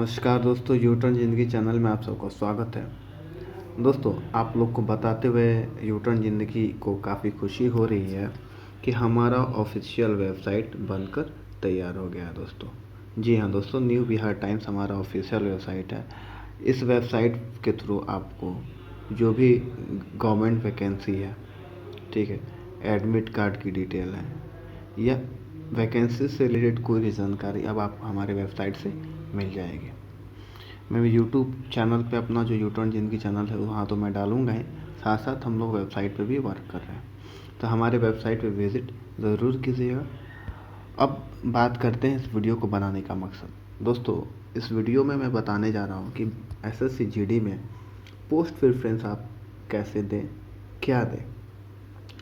नमस्कार दोस्तों, यूटर्न ज़िंदगी चैनल में आप सबका स्वागत है। दोस्तों, आप लोग को बताते हुए यूटर्न ज़िंदगी को काफ़ी खुशी हो रही है कि हमारा ऑफिशियल वेबसाइट बनकर तैयार हो गया है दोस्तों। जी हाँ दोस्तों, न्यू बिहार टाइम्स हमारा ऑफिशियल वेबसाइट है। इस वेबसाइट के थ्रू आपको जो भी गवर्नमेंट वैकेंसी है, ठीक है, एडमिट कार्ड की डिटेल है या वैकेंसी से रिलेटेड कोई भी जानकारी अब आप हमारे वेबसाइट से मिल जाएगी। मैं यूट्यूब चैनल पे अपना जो यूटर्न ज़िंदगी चैनल है वहाँ तो मैं डालूँगा ही, साथ साथ हम लोग वेबसाइट पे भी वर्क कर रहे हैं, तो हमारे वेबसाइट पे विज़िट ज़रूर कीजिएगा। अब बात करते हैं इस वीडियो को बनाने का मकसद। दोस्तों, इस वीडियो में मैं बताने जा रहा हूँ कि एसएससी जीडी में पोस्ट प्रेफरेंस आप कैसे दें, क्या दें,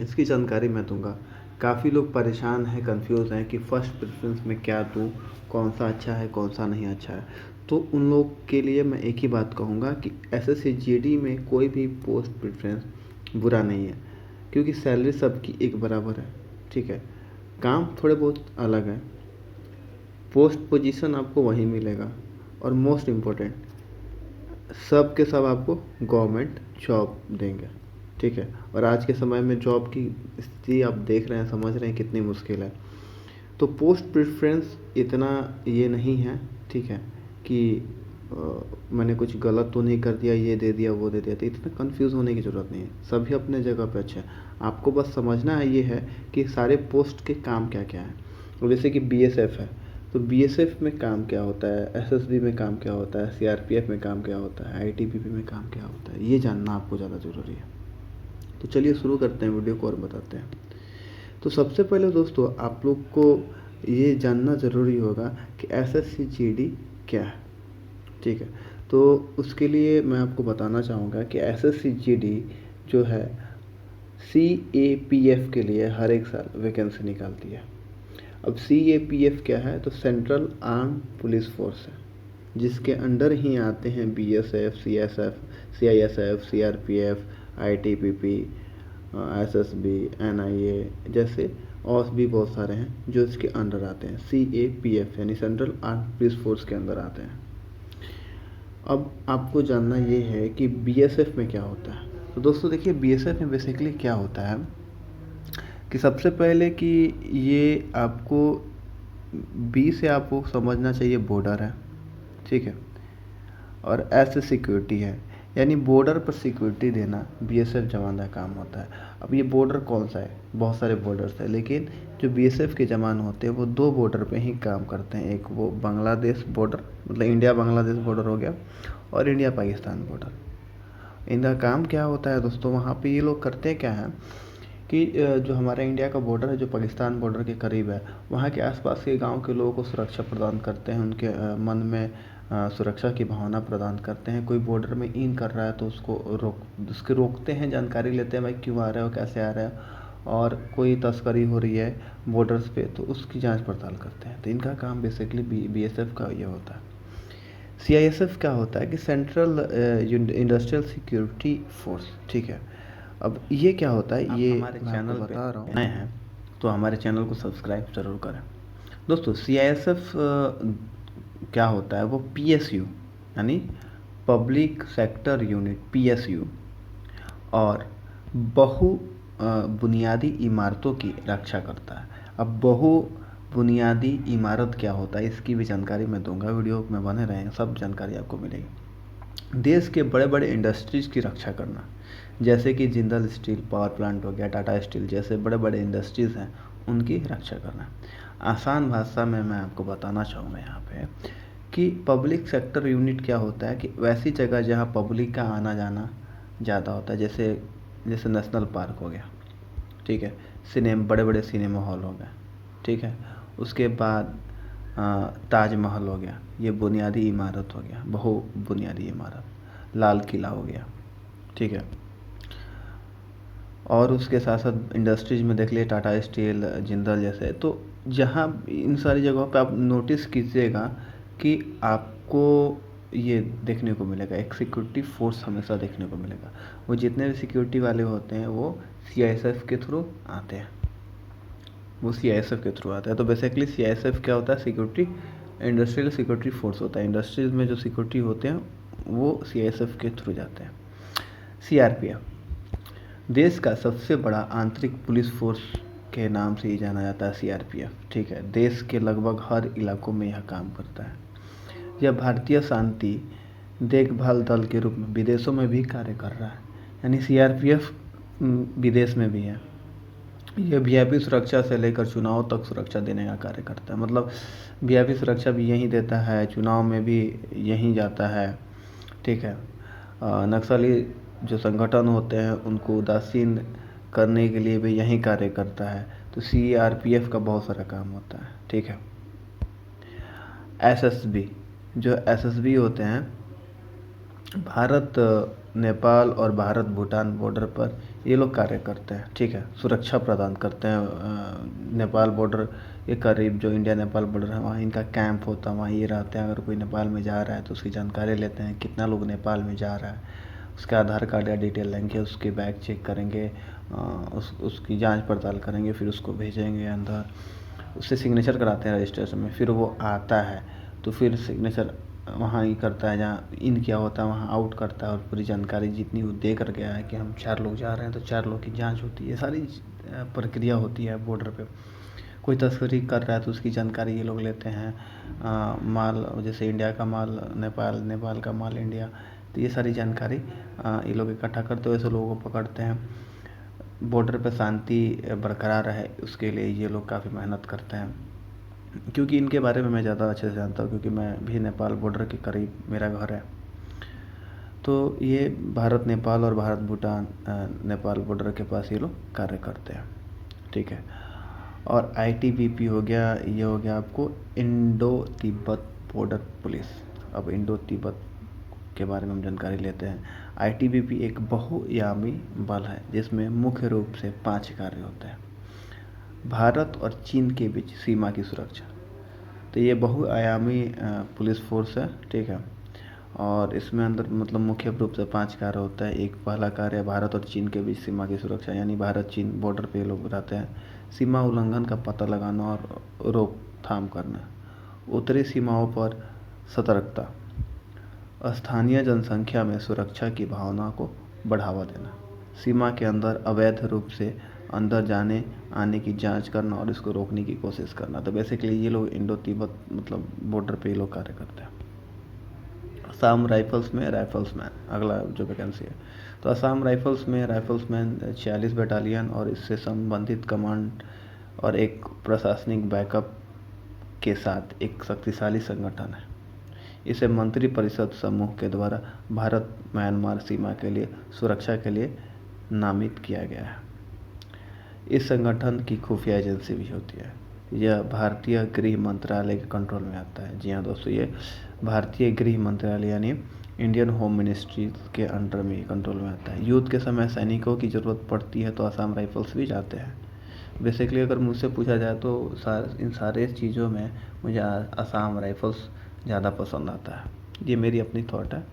इसकी जानकारी मैं दूंगा। काफ़ी लोग परेशान हैं, कंफ्यूज हैं कि फ़र्स्ट प्रेफरेंस में क्या दूं, कौन सा अच्छा है, कौन सा नहीं अच्छा है। तो उन लोग के लिए मैं एक ही बात कहूँगा कि एसएससी जीडी में कोई भी पोस्ट प्रेफरेंस बुरा नहीं है, क्योंकि सैलरी सबकी एक बराबर है, ठीक है। काम थोड़े बहुत अलग है, पोस्ट पोजीशन आपको वहीं मिलेगा, और मोस्ट इम्पोर्टेंट सब के सब आपको गवर्नमेंट जॉब देंगे, ठीक है। और आज के समय में जॉब की स्थिति आप देख रहे हैं, समझ रहे हैं कितनी मुश्किल है। तो पोस्ट प्रेफरेंस इतना ये नहीं है, ठीक है, कि मैंने कुछ गलत तो नहीं कर दिया, ये दे दिया वो दे दिया, तो इतना कंफ्यूज होने की ज़रूरत नहीं है। सभी अपने जगह पे अच्छे हैं। आपको बस समझना है ये है कि सारे पोस्ट के काम क्या क्या है। जैसे कि बीएसएफ है, तो बीएसएफ में काम क्या होता है, एसएसबी में काम क्या होता है, सीआरपीएफ में काम क्या होता है, आईटीबीपी में काम क्या होता है, ये जानना आपको ज़्यादा ज़रूरी है। तो चलिए शुरू करते हैं वीडियो को और बताते हैं। तो सबसे पहले दोस्तों, आप लोग को ये जानना ज़रूरी होगा कि एसएससी जीडी क्या है, ठीक है। तो उसके लिए मैं आपको बताना चाहूँगा कि एसएससी जीडी जो है सीएपीएफ के लिए हर एक साल वैकेंसी निकालती है। अब सीएपीएफ क्या है, तो सेंट्रल आर्म पुलिस फोर्स है, जिसके अंडर ही आते हैं BSF, CSF, CISF, CRPF, ITBP, SSB, NIA जैसे और भी बहुत सारे हैं जो इसके अंडर आते हैं। सीएपीएफ यानी सेंट्रल आर्म पुलिस फोर्स के अंदर आते हैं। अब आपको जानना ये है कि बीएसएफ में क्या होता है। तो दोस्तों देखिए, बीएसएफ में बेसिकली क्या होता है कि सबसे पहले कि ये आपको बी से आपको समझना चाहिए बॉर्डर है, ठीक है, और एस से सिक्योरिटी है, यानी बॉर्डर पर सिक्योरिटी देना बीएसएफ जवान का काम होता है। अब ये बॉर्डर कौन सा है, बहुत सारे बॉर्डर्स है, लेकिन जो बीएसएफ के जवान होते हैं वो दो बॉर्डर पे ही काम करते हैं। एक वो बांग्लादेश बॉर्डर, मतलब इंडिया बांग्लादेश बॉर्डर हो गया, और इंडिया पाकिस्तान बॉर्डर। इनका काम क्या होता है दोस्तों, वहाँ पे ये लोग करते क्या हैं कि जो हमारा इंडिया का बॉर्डर है, जो पाकिस्तान बॉर्डर के करीब है, वहाँ के आसपास के गांव के लोगों को सुरक्षा प्रदान करते हैं, उनके मन में सुरक्षा की भावना प्रदान करते हैं। कोई बॉर्डर में इन कर रहा है तो उसके रोकते हैं, जानकारी लेते हैं भाई क्यों आ रहे हो, कैसे आ रहे हो, और कोई तस्करी हो रही है बॉर्डर्स पे तो उसकी जांच पड़ताल करते हैं। तो इनका काम बेसिकली बीएसएफ का ये होता है। सीआईएसएफ क्या होता है कि सेंट्रल इंडस्ट्रियल सिक्योरिटी फोर्स, ठीक है। अब ये क्या होता है, ये हमारे मैं चैनल आपको पे बता रहा हूँ, नए हैं तो हमारे चैनल को सब्सक्राइब ज़रूर करें। दोस्तों, सीआईएसएफ क्या होता है, वो पीएसयू यानी पब्लिक सेक्टर यूनिट, पीएसयू, और बहु बुनियादी इमारतों की रक्षा करता है। अब बहु बुनियादी इमारत क्या होता है, इसकी भी जानकारी मैं दूंगा, वीडियो में बने रहें, सब जानकारी आपको मिलेगी। देश के बड़े बड़े इंडस्ट्रीज़ की रक्षा करना, जैसे कि जिंदल स्टील पावर प्लांट हो गया, टाटा स्टील जैसे बड़े बड़े इंडस्ट्रीज़ हैं, उनकी रक्षा करना। आसान भाषा में मैं आपको बताना चाहूँगा यहाँ पे कि पब्लिक सेक्टर यूनिट क्या होता है कि वैसी जगह जहाँ पब्लिक का आना जाना ज़्यादा होता है, जैसे जैसे नेशनल पार्क हो गया, ठीक है, बड़े बड़े सिनेमा हॉल हो गए, ठीक है, उसके बाद ताजमहल हो गया, ये बुनियादी इमारत हो गया, बहु बुनियादी इमारत, लाल किला हो गया, ठीक है। और उसके साथ साथ इंडस्ट्रीज में देख लिए टाटा स्टील, जिंदल जैसे। तो जहाँ इन सारी जगहों पे आप नोटिस कीजिएगा कि आपको ये देखने को मिलेगा, एक सिक्योरिटी फोर्स हमेशा देखने को मिलेगा। वो जितने भी सिक्योरिटी वाले होते हैं वो सीआईएसएफ के थ्रू आते हैं, वो सीआईएसएफ के थ्रू आता है। तो बेसिकली सीआईएसएफ क्या होता है, सिक्योरिटी इंडस्ट्रियल सिक्योरिटी फोर्स होता है। इंडस्ट्रीज में जो सिक्योरिटी होते हैं वो CISF के थ्रू जाते हैं। CRPF देश का सबसे बड़ा आंतरिक पुलिस फोर्स के नाम से ही जाना जाता है। CRPF ठीक है, देश के लगभग हर इलाकों में यह काम करता है। यह भारतीय शांति देखभाल दल के रूप में विदेशों में भी कार्य कर रहा है, यानी CRPF विदेश में भी है। यह VIP सुरक्षा से लेकर चुनाव तक सुरक्षा देने का कार्य करता है। मतलब VIP सुरक्षा भी यहीं देता है, चुनाव में भी यहीं जाता है। ठीक है, नक्सली जो संगठन होते हैं उनको उदासीन करने के लिए भी यहीं कार्य करता है। तो CRPF का बहुत सारा काम होता है। ठीक है, SSB जो SSB होते हैं, भारत नेपाल और भारत भूटान बॉर्डर पर ये लोग कार्य करते हैं। ठीक है, सुरक्षा प्रदान करते हैं। नेपाल बॉर्डर के करीब जो इंडिया नेपाल बॉर्डर है वहाँ इनका कैंप होता है, वहाँ ये रहते हैं। अगर कोई नेपाल में जा रहा है तो उसकी जानकारी लेते हैं, कितना लोग नेपाल में जा रहा है, उसका आधार कार्ड या डिटेल लेंगे, उसके बैग चेक करेंगे, उसकी जाँच पड़ताल करेंगे, फिर उसको भेजेंगे अंदर, उससे सिग्नेचर कराते हैं रजिस्ट्रेशन में। फिर वो आता है तो फिर सिग्नेचर वहाँ ही करता है, जहाँ इन किया होता है वहाँ आउट करता है, और पूरी जानकारी जितनी वो दे कर गया है कि हम 4 लोग जा रहे हैं तो 4 लोग की जांच होती है। ये सारी प्रक्रिया होती है बॉर्डर पे। कोई तस्करी कर रहा है तो उसकी जानकारी ये लोग लेते हैं। माल जैसे इंडिया का माल नेपाल, नेपाल का माल इंडिया, तो ये सारी जानकारी ये लोग इकट्ठा करते हुए ऐसे लोगों को पकड़ते हैं। बॉर्डर पर शांति बरकरार रहे उसके लिए ये लोग काफ़ी मेहनत करते हैं। क्योंकि इनके बारे में मैं ज़्यादा अच्छे से जानता हूँ, क्योंकि मैं भी नेपाल बॉर्डर के करीब मेरा घर है। तो ये भारत नेपाल और भारत भूटान नेपाल बॉर्डर के पास ये लोग कार्य करते हैं। ठीक है, और ITBP हो गया, ये हो गया आपको इंडो तिब्बत बॉर्डर पुलिस। अब इंडो तिब्बत के बारे में हम जानकारी लेते हैं। ITBP एक बहुआयामी बल है जिसमें मुख्य रूप से 5 कार्य होते हैं। भारत और चीन के बीच सीमा की सुरक्षा, तो ये बहुआयामी पुलिस फोर्स है। ठीक है, और इसमें अंदर मतलब मुख्य रूप से 5 कार्य होता है। एक पहला कार्य है भारत और चीन के बीच सीमा की सुरक्षा, यानी भारत चीन बॉर्डर पे लोग रहते हैं। सीमा उल्लंघन का पता लगाना और रोकथाम करना। उत्तरी सीमाओं पर सतर्कता, स्थानीय जनसंख्या में सुरक्षा की भावना को बढ़ावा देना, सीमा के अंदर अवैध रूप से अंदर जाने आने की जांच करना और इसको रोकने की कोशिश करना। तो बेसिकली ये लोग इंडो तिब्बत मतलब बॉर्डर पे ये लोग कार्य करते हैं। असम राइफल्स में राइफल्समैन अगला जो वैकेंसी है, तो असम राइफल्स में राइफल्समैन 46 बटालियन और इससे संबंधित कमांड और एक प्रशासनिक बैकअप के साथ एक शक्तिशाली संगठन है। इसे मंत्रिपरिषद समूह के द्वारा भारत म्यांमार सीमा के लिए सुरक्षा के लिए नामित किया गया है। इस संगठन की खुफिया एजेंसी भी होती है। यह भारतीय गृह मंत्रालय के कंट्रोल में आता है। जी हाँ दोस्तों, ये भारतीय गृह मंत्रालय यानी इंडियन होम मिनिस्ट्री के अंडर में कंट्रोल में आता है। युद्ध के समय सैनिकों की ज़रूरत पड़ती है तो असम राइफल्स भी जाते हैं। बेसिकली अगर मुझसे पूछा जाए तो इन सारे चीज़ों में मुझे असम राइफल्स ज़्यादा पसंद आता है। ये मेरी अपनी थॉट है।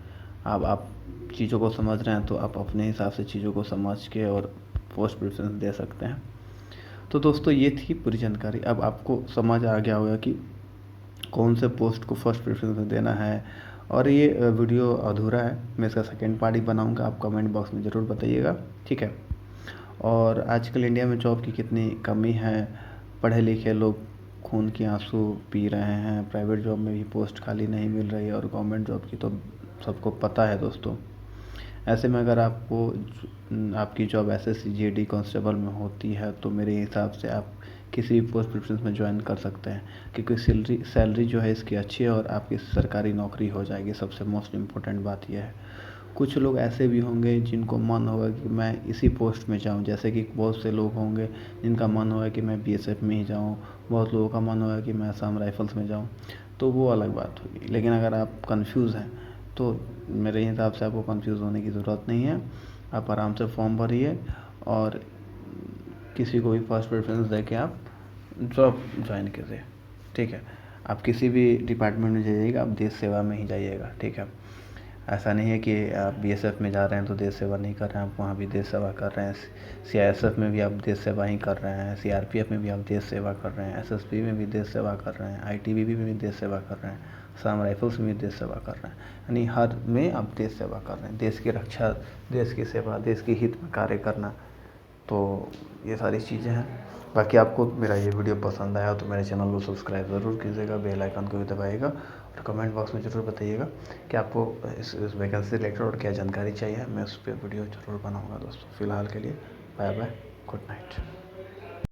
अब आप चीज़ों को समझ रहे हैं तो आप अपने हिसाब से चीज़ों को समझ के और पोस्ट प्रेफरेंस दे सकते हैं। तो दोस्तों ये थी पूरी जानकारी। अब आपको समझ आ गया होगा कि कौन से पोस्ट को फर्स्ट प्रेफरेंस देना है। और ये वीडियो अधूरा है, मैं इसका सेकेंड पार्ट ही बनाऊंगा, आप कमेंट बॉक्स में ज़रूर बताइएगा। ठीक है, और आजकल इंडिया में जॉब की कितनी कमी है, पढ़े लिखे लोग खून के आंसू पी रहे हैं, प्राइवेट जॉब में भी पोस्ट खाली नहीं मिल रही है, और गवर्नमेंट जॉब की तो सबको पता है दोस्तों। ऐसे में अगर आपकी जॉब SSC GD कांस्टेबल में होती है तो मेरे हिसाब से आप किसी भी पोस्ट प्रेफरेंस में ज्वाइन कर सकते हैं, क्योंकि सैलरी जो है इसकी अच्छी है और आपकी सरकारी नौकरी हो जाएगी। सबसे मोस्ट इम्पोर्टेंट बात यह है। कुछ लोग ऐसे भी होंगे जिनको मन होगा कि मैं इसी पोस्ट में जाऊं, जैसे कि बहुत से लोग होंगे जिनका मन होगा कि मैं BSF में ही जाऊं, बहुत लोगों का मन होगा कि मैं असम राइफल्स में जाऊं, तो वो अलग बात होगी। लेकिन अगर आप कंफ्यूज हैं तो मेरे हिसाब से आपको कंफ्यूज होने की ज़रूरत नहीं है। आप आराम से फॉर्म भरिए और किसी को भी फर्स्ट प्रेफरेंस दे के आप जॉब ज्वाइन कीजिए। ठीक है, आप किसी भी डिपार्टमेंट में जाइएगा, आप देश सेवा में ही जाइएगा। ठीक है, ऐसा नहीं है कि आप बीएसएफ में जा रहे हैं तो देश सेवा नहीं कर रहे हैं, आप वहाँ भी देश सेवा कर रहे हैं। सीआईएसएफ में भी आप देश सेवा ही कर रहे हैं, सीआरपीएफ में भी आप देश सेवा कर रहे हैं, एसएसबी में भी देश सेवा कर रहे हैं, आईटीबीपी में भी देश सेवा कर रहे हैं, असम राइफल्स में भी देश सेवा कर रहे हैं। यानी हर में आप देश सेवा कर रहे हैं, देश की रक्षा, देश की सेवा, देश के हित में कार्य करना। तो ये सारी चीज़ें हैं। बाकी आपको मेरा ये वीडियो पसंद आया तो मेरे चैनल को सब्सक्राइब ज़रूर कीजिएगा, बेल आइकन को भी दबाइएगा और कमेंट बॉक्स में ज़रूर बताइएगा कि आपको इस वैकेंसी से रिलेटेड और क्या जानकारी चाहिए। मैं उस पर वीडियो ज़रूर बनाऊँगा दोस्तों। फ़िलहाल के लिए बाय बाय, गुड नाइट।